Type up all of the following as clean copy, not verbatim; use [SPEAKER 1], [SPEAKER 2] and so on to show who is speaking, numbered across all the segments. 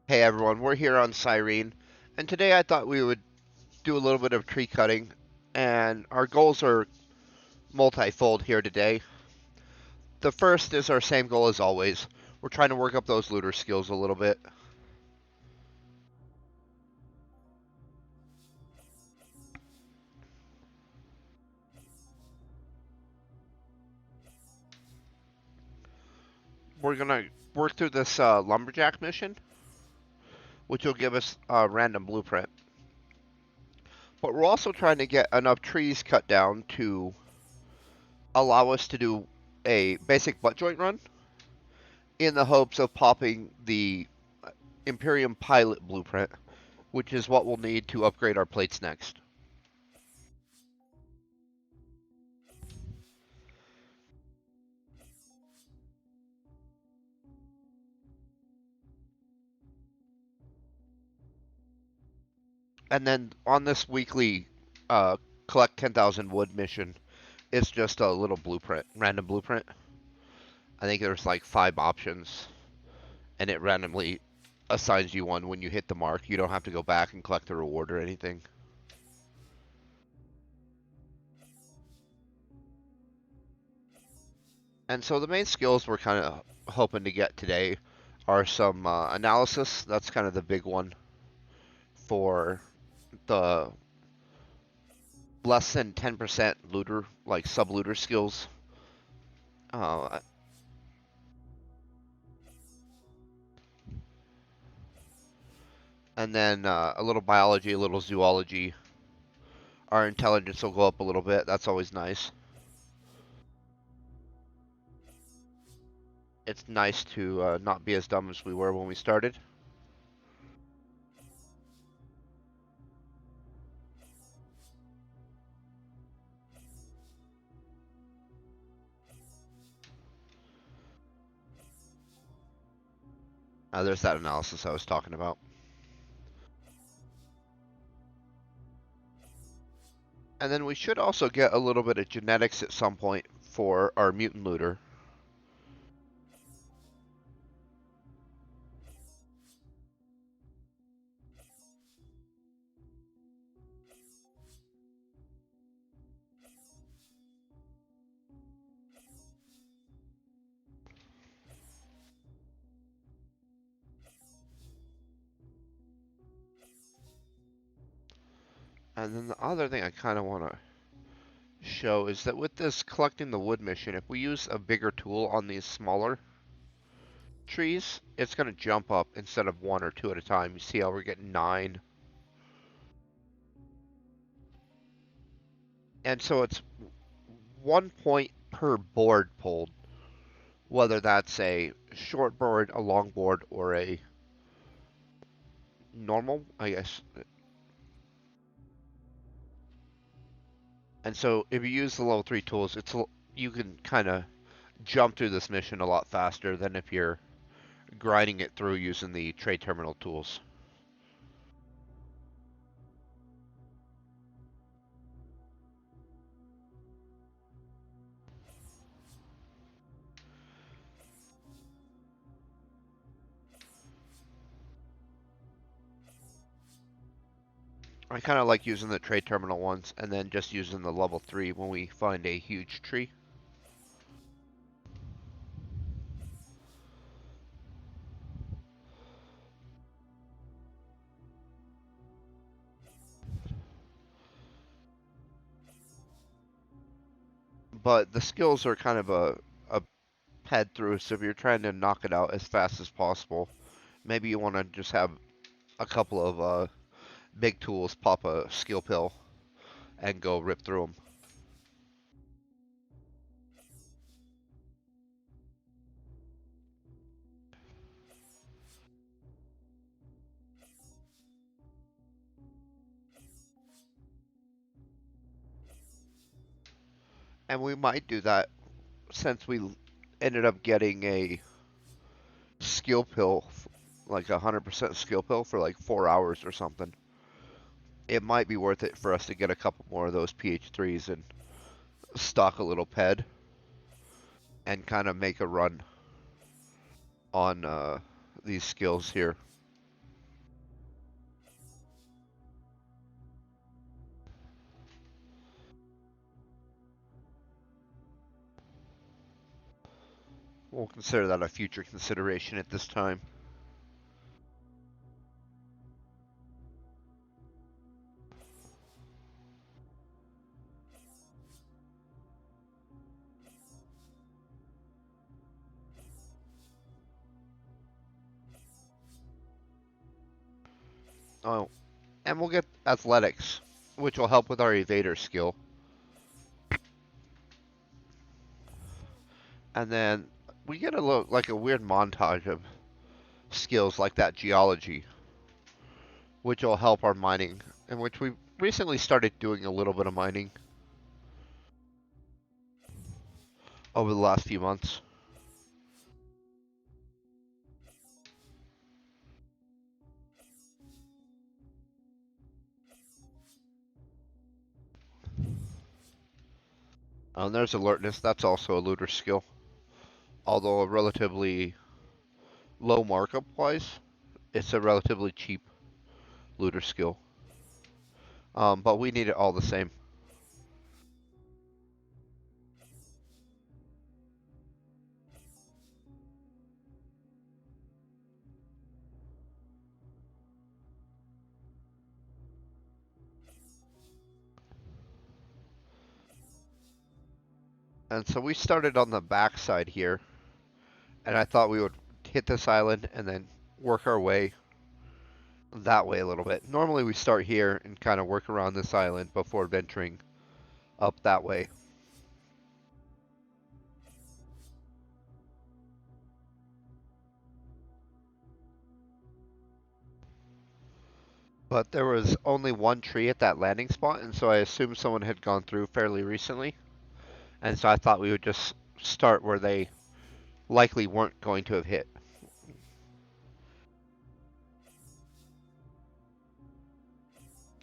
[SPEAKER 1] Hey everyone, we're here on Cyrene, and today I thought we would do a little bit of tree cutting, and our goals are multifold here today. The first is our same goal as always. We're trying to work up those looter skills a little bit. We're gonna work through this lumberjack mission, which will give us a random blueprint. But we're also trying to get enough trees cut down to allow us to do a basic butt joint run in the hopes of popping the Imperium pilot blueprint, which is what we'll need to upgrade our plates next. And then on this weekly collect 10,000 wood mission, it's just a little blueprint, random blueprint. I think there's like 5 options, and it randomly assigns you one when you hit the mark. You don't have to go back and collect the reward or anything. And so the main skills we're kind of hoping to get today are some analysis. That's kind of the big one for the less than 10% looter, like sub looter skills. Uh, and then a little biology, a little zoology. Our intelligence will go up a little bit. That's always nice. It's nice to not be as dumb as we were when we started. There's that analysis I was talking about. And then we should also get a little bit of genetics at some point for our mutant looter. And then the other thing I kind of want to show is that with this collecting the wood mission, if we use a bigger tool on these smaller trees, it's going to jump up instead of 1 or 2 at a time. You see how we're getting 9. And so it's 1 point per board pulled, whether that's a short board, a long board, or a normal, I guess. And so if you use the level 3 tools, you can kind of jump through this mission a lot faster than if you're grinding it through using the trade terminal tools. I kind of like using the trade terminal ones and then just using the level 3 when we find a huge tree. But the skills are kind of a head through, so if you're trying to knock it out as fast as possible, maybe you want to just have a couple of big tools pop a skill pill and go rip through them. And we might do that since we ended up getting a skill pill, like 100% skill pill for like 4 hours or something. It might be worth it for us to get a couple more of those PH3s and stock a little ped and kind of make a run on these skills here. we'll consider that a future consideration at this time. Oh, and we'll get athletics, which will help with our evader skill. And then we get a little, like a weird montage of skills like that geology, which will help our mining, in which we recently started doing a little bit of mining over the last few months. There's alertness. That's also a looter skill, although a relatively low markup wise. It's a relatively cheap looter skill, but we need it all the same. And so we started on the back side here, and I thought we would hit this island and then work our way that way a little bit. Normally we start here and kind of work around this island before venturing up that way. But there was only one tree at that landing spot, and so I assumed someone had gone through fairly recently. And so I thought we would just start where they likely weren't going to have hit.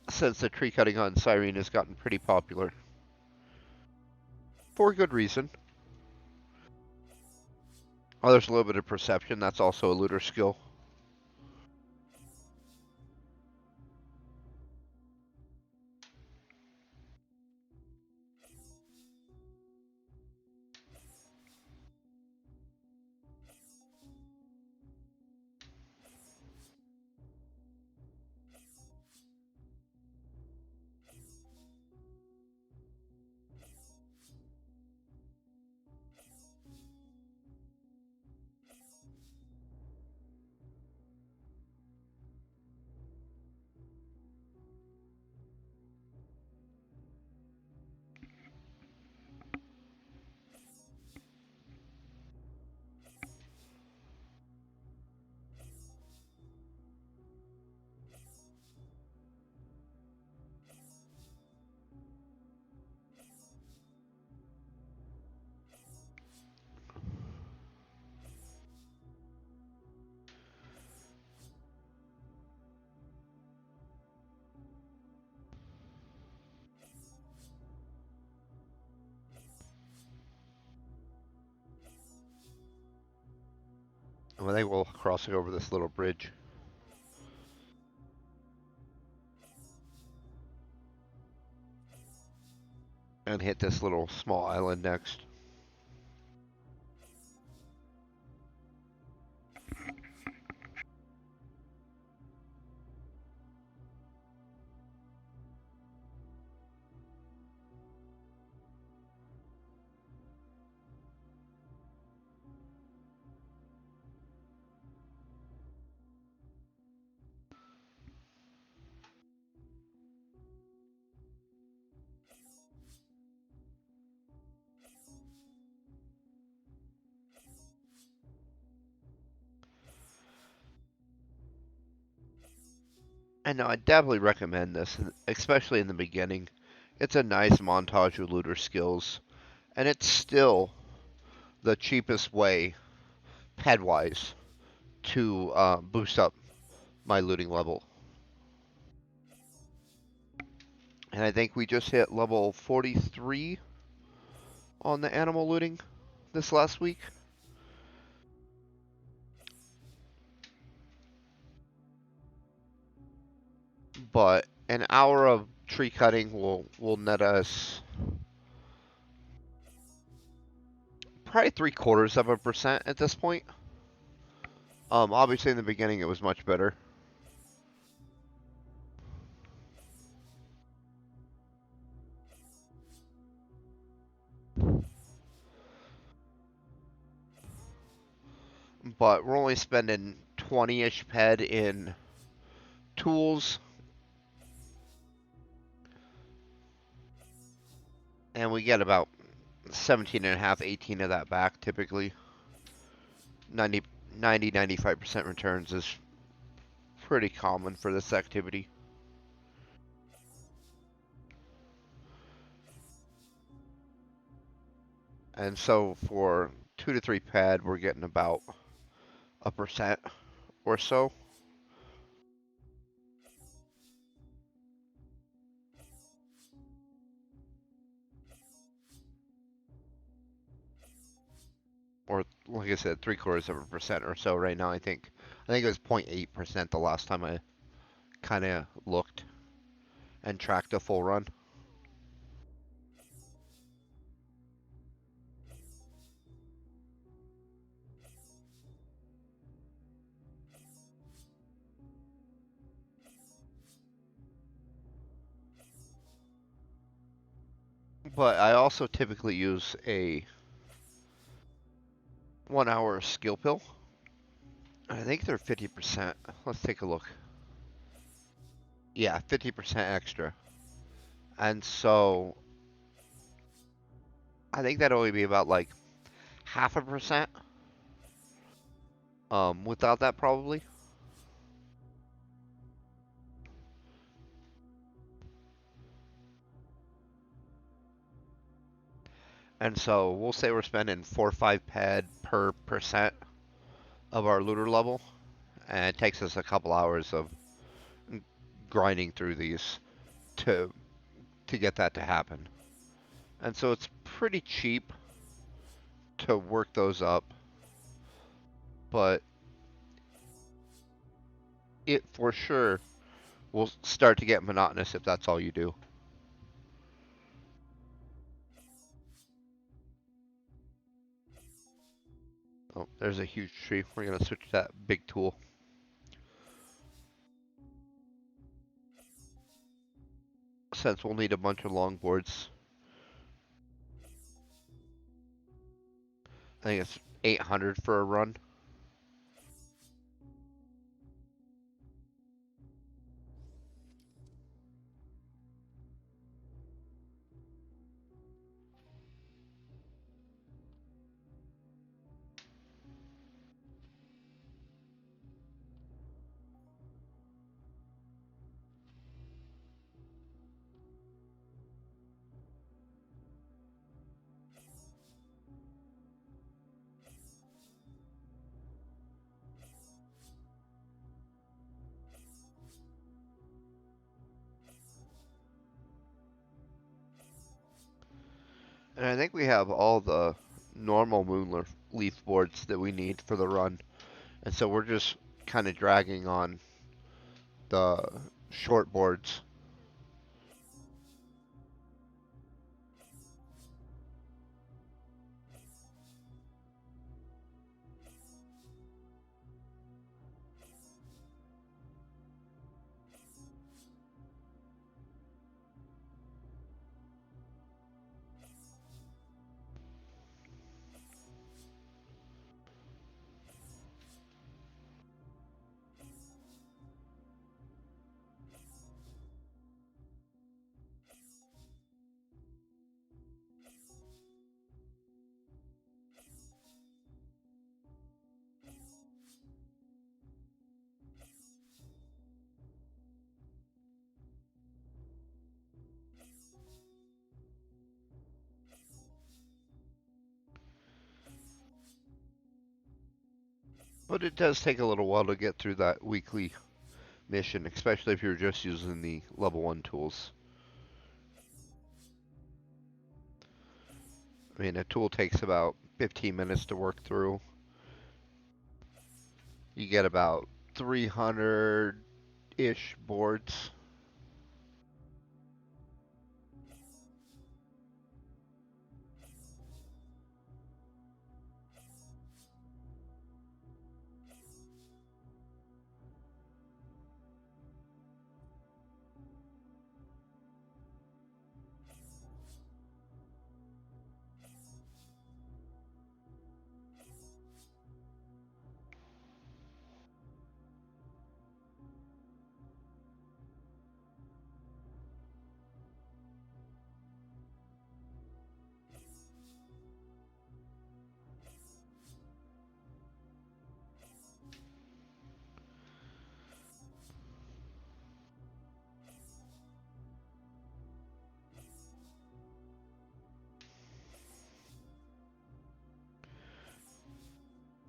[SPEAKER 1] Since the tree cutting on Cyrene has gotten pretty popular. For good reason. Oh, there's a little bit of perception. That's also a looter skill. And I think we'll cross it over this little bridge. And hit this little small island next. And no, I definitely recommend this, especially in the beginning. It's a nice montage of looter skills, and it's still the cheapest way, ped-wise, to boost up my looting level. And I think we just hit level 43 on the animal looting this last week. But an hour of tree cutting will net us probably 0.75% at this point. Obviously in the beginning it was much better, but we're only spending 20-ish ped in tools, and we get about 17 and a half, 18 of that back typically. 95% returns is pretty common for this activity. And so for 2 to 3 pad, we're getting about a percent or so. Or like I said, 0.75% or so right now. I think it was 0.8% the last time I kind of looked and tracked a full run. But I also typically use a 1 hour skill pill. I think they're 50%. Let's take a look. Yeah, 50% extra. And so I think that'd only be about like half a percent. Without that probably. And so we'll say we're spending 4 or 5 pad per percent of our looter level, and it takes us a couple hours of grinding through these to to get that to happen. And so it's pretty cheap to work those up, but it for sure will start to get monotonous if that's all you do. Oh, there's a huge tree. We're gonna switch to that big tool. Since we'll need a bunch of longboards. I think it's 800 for a run. And I think we have all the normal moon leaf boards that we need for the run. And so we're just kind of dragging on the short boards. But it does take a little while to get through that weekly mission, especially if you're just using the level 1 tools. I mean, a tool takes about 15 minutes to work through. You get about 300-ish boards.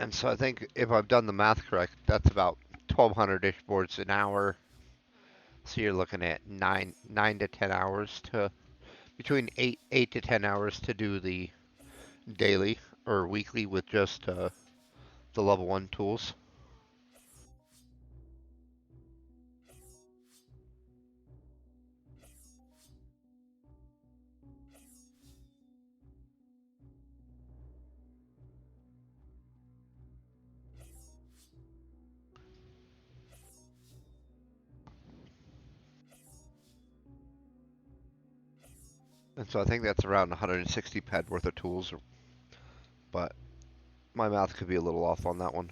[SPEAKER 1] And so I think if I've done the math correct, that's about 1,200-ish boards an hour. So you're looking at 9 to 10 hours to between eight to 10 hours to do the daily or weekly with just the level one tools. And so I think that's around 160 ped worth of tools, but my math could be a little off on that one.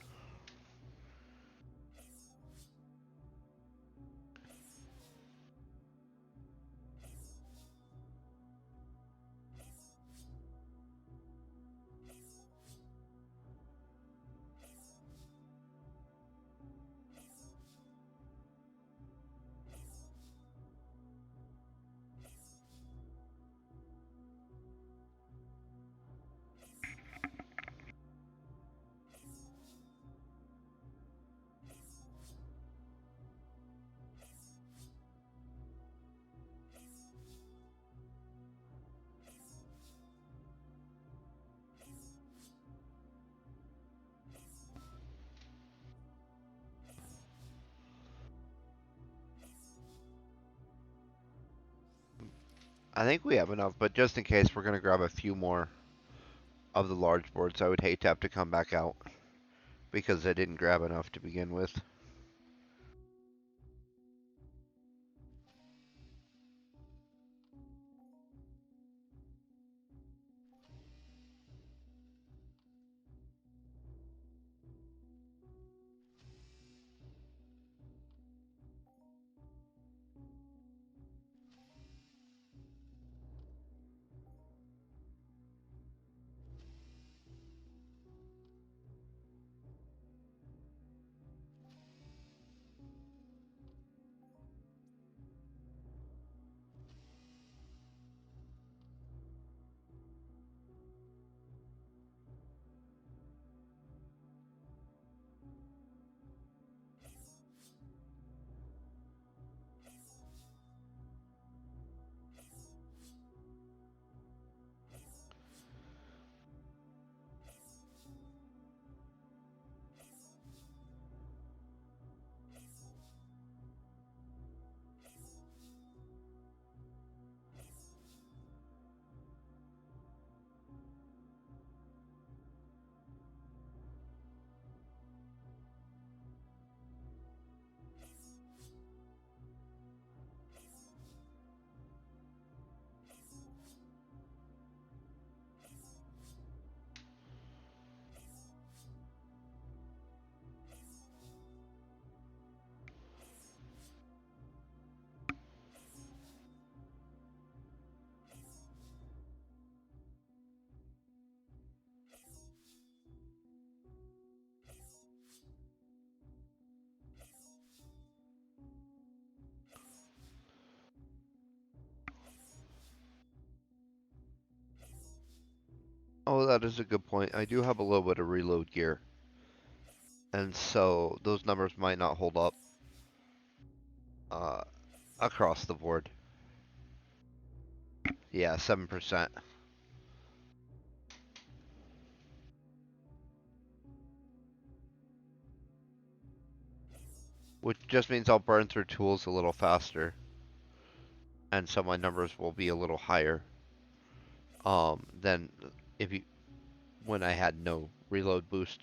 [SPEAKER 1] I think we have enough, but just in case, we're going to grab a few more of the large boards. I would hate to have to come back out because I didn't grab enough to begin with. Oh, that is a good point. I do have a little bit of reload gear, and so those numbers might not hold up uh, across the board. Yeah, 7%, which just means I'll burn through tools a little faster, and so my numbers will be a little higher than if you when I had no reload boost.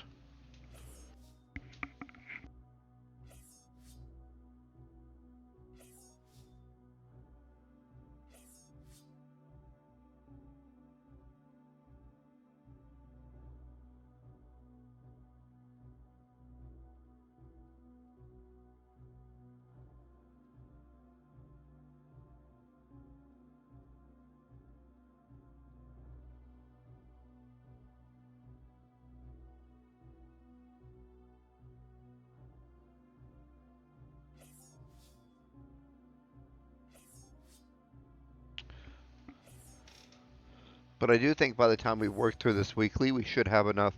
[SPEAKER 1] But I do think by the time we work through this weekly, we should have enough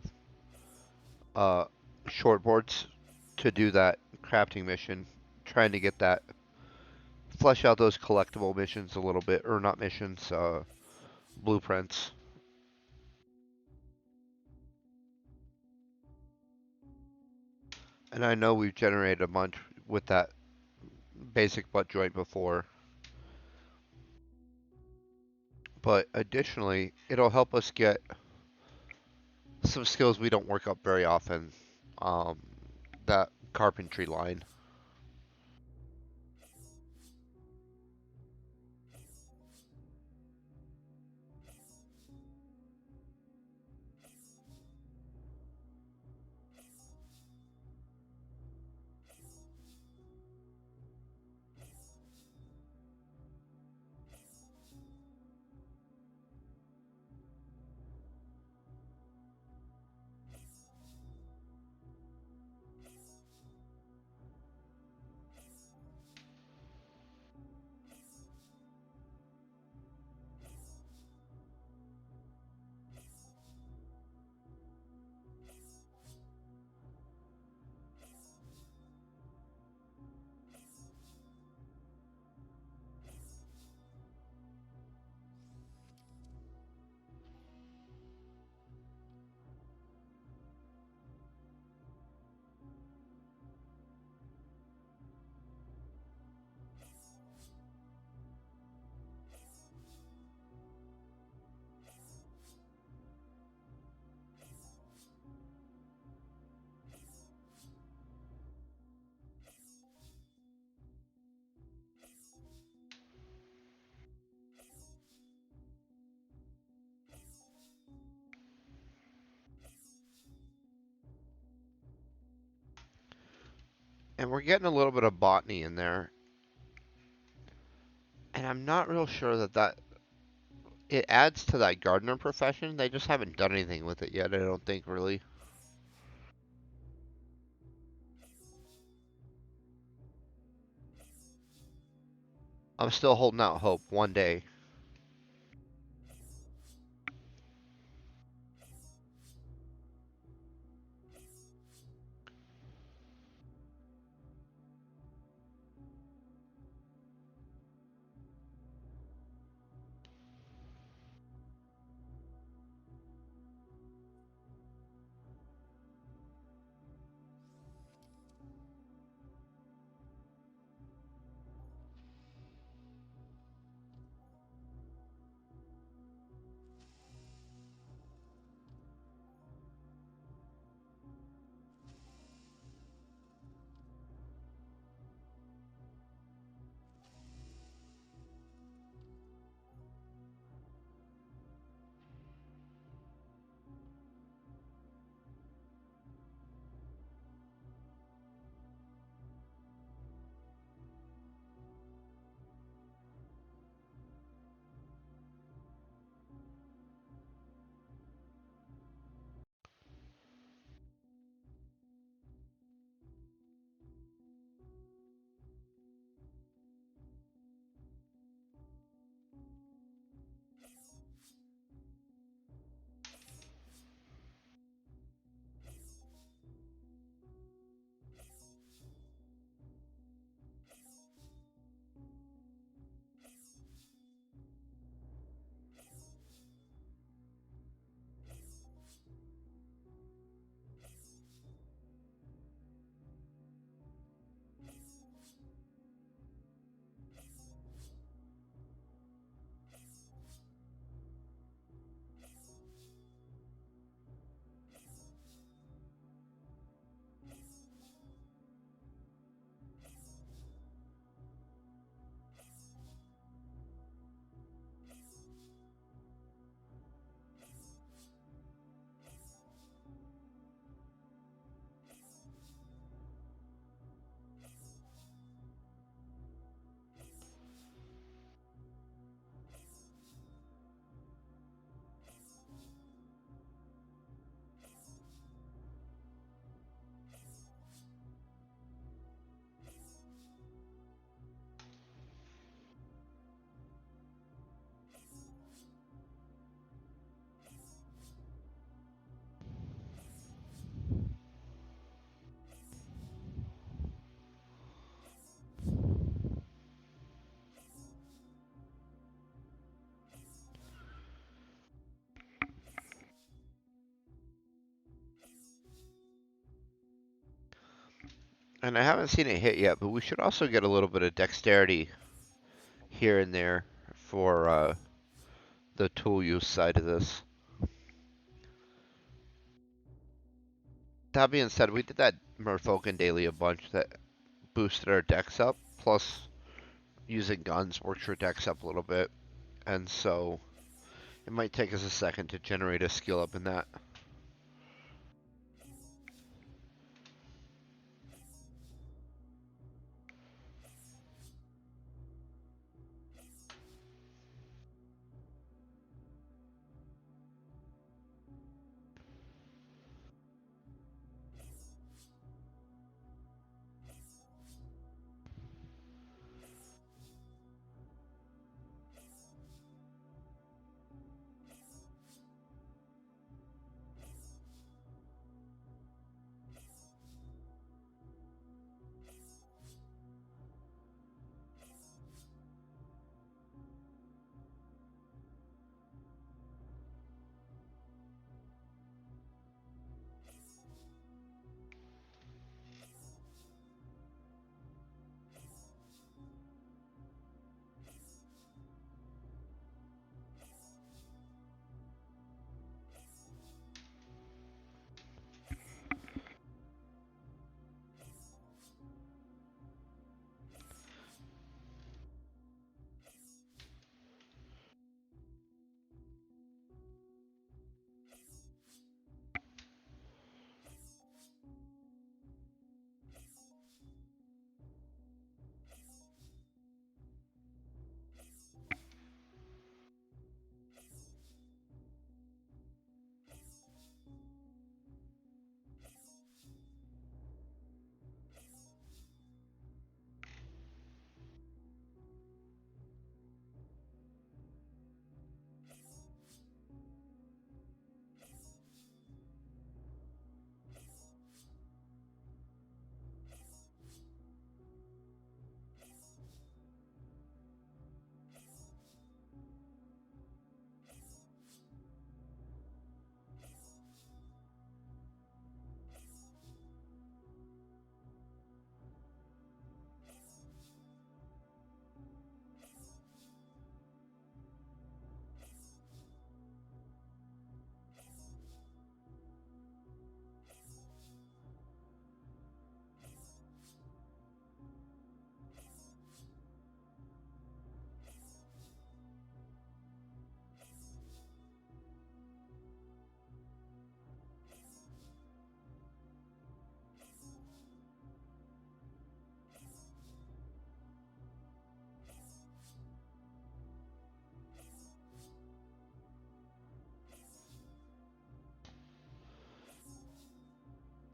[SPEAKER 1] uh, shortboards to do that crafting mission, trying to get that flesh out those collectible missions a little bit, or not missions, blueprints. And I know we've generated a bunch with that basic butt joint before, but additionally, it'll help us get some skills we don't work up very often. Um, that carpentry line. And we're getting a little bit of botany in there. And I'm not real sure that it adds to that gardener profession. They just haven't done anything with it yet, I don't think, really. I'm still holding out hope one day. And I haven't seen it hit yet, but we should also get a little bit of dexterity here and there for the tool use side of this. That being said, we did that Merfolk daily a bunch that boosted our dex up, plus using guns works your dex up a little bit, and so it might take us a second to generate a skill up in that.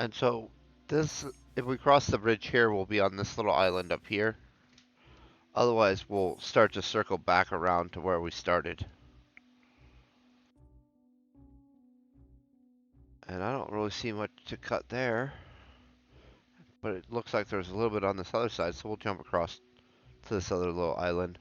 [SPEAKER 1] And so this, if we cross the bridge here, we'll be on this little island up here. Otherwise, we'll start to circle back around to where we started. And I don't really see much to cut there. But it looks like there's a little bit on this other side, so we'll jump across to this other little island.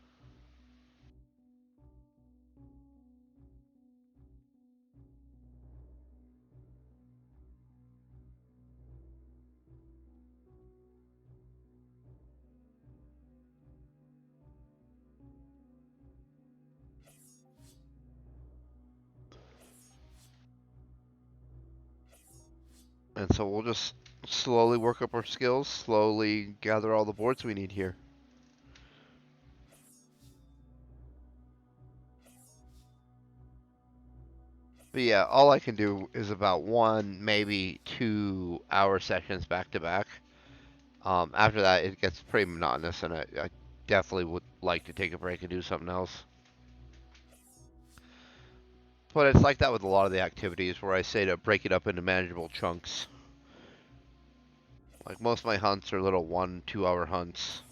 [SPEAKER 1] And so we'll just slowly work up our skills, slowly gather all the boards we need here. But yeah, all I can do is about 1, maybe 2 hour sessions back to back. After that, it gets pretty monotonous, and I definitely would like to take a break and do something else. But it's like that with a lot of the activities where I say to break it up into manageable chunks. Like most of my hunts are little 1, 2 hour hunts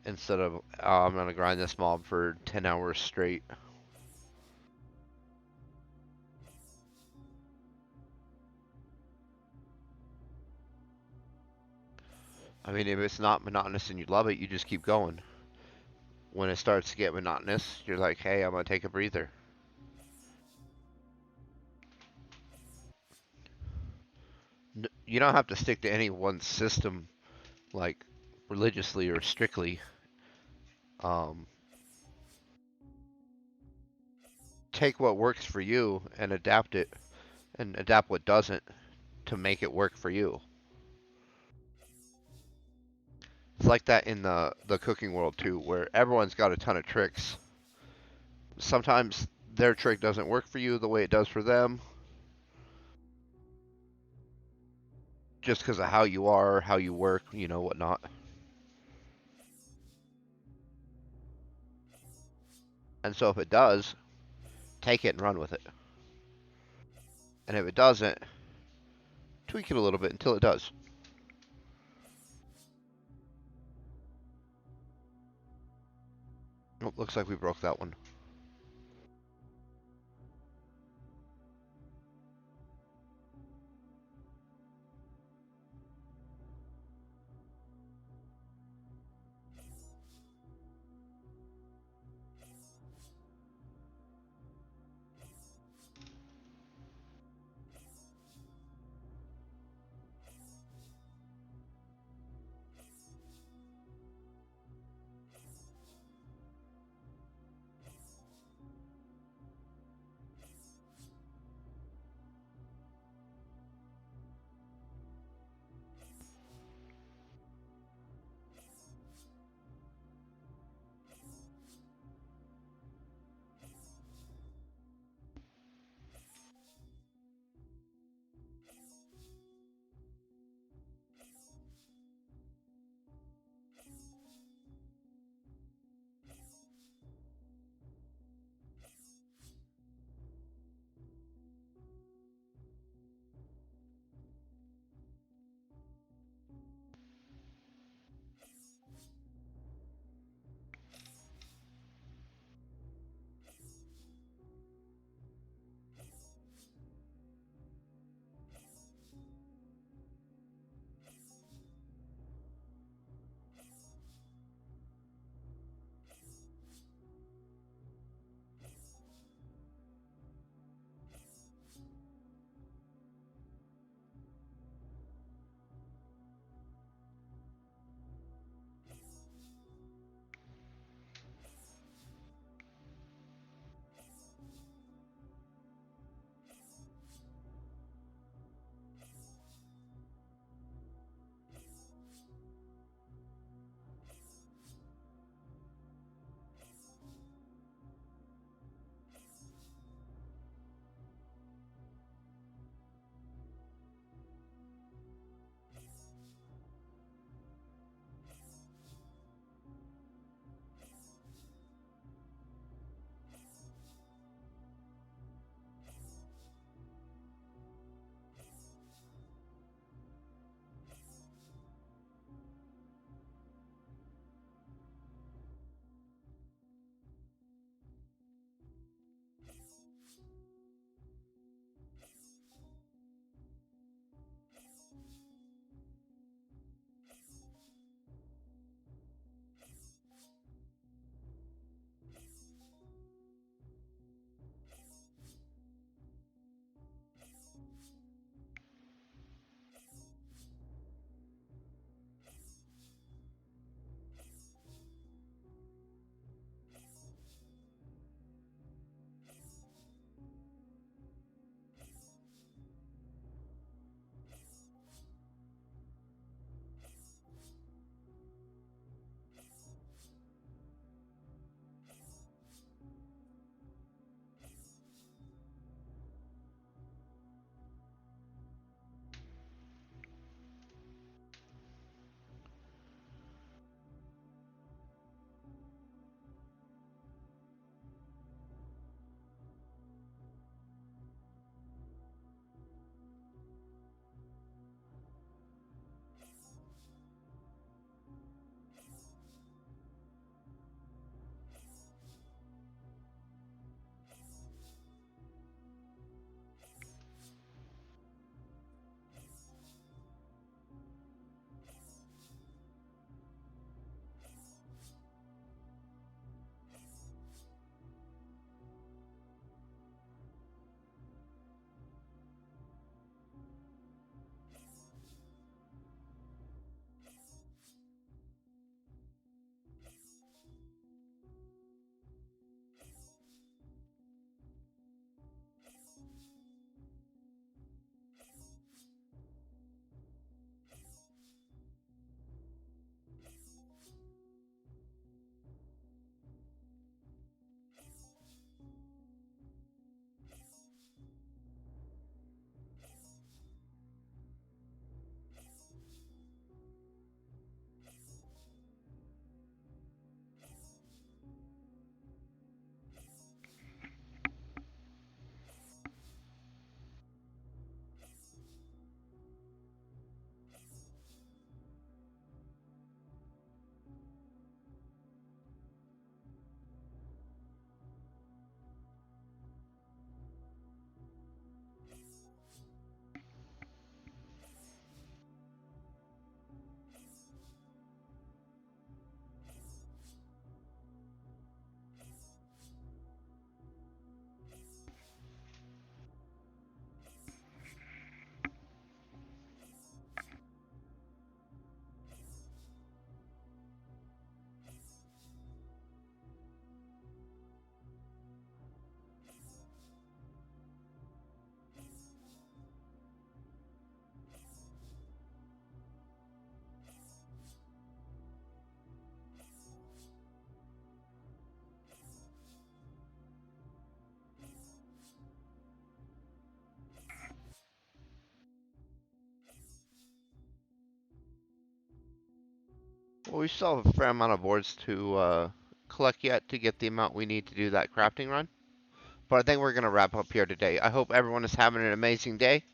[SPEAKER 1] instead of I'm gonna grind this mob for 10 hours straight. I mean, if it's not monotonous and you love it, you just keep going. When it starts to get monotonous, you're like, hey, I'm gonna take a breather. You don't have to stick to any one system like religiously or strictly. Um, take what works for you and adapt it, and adapt what doesn't to make it work for you. It's like that in the cooking world too, where everyone's got a ton of tricks. Sometimes their trick doesn't work for you the way it does for them, just because of how you are, how you work, whatnot. And so if it does, take it and run with it. And if it doesn't, tweak it a little bit until it does. Oh, looks like we broke that one. Well, we still have a fair amount of boards to collect yet to get the amount we need to do that crafting run. But I think we're going to wrap up here today. I hope everyone is having an amazing day.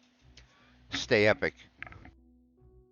[SPEAKER 1] Stay epic.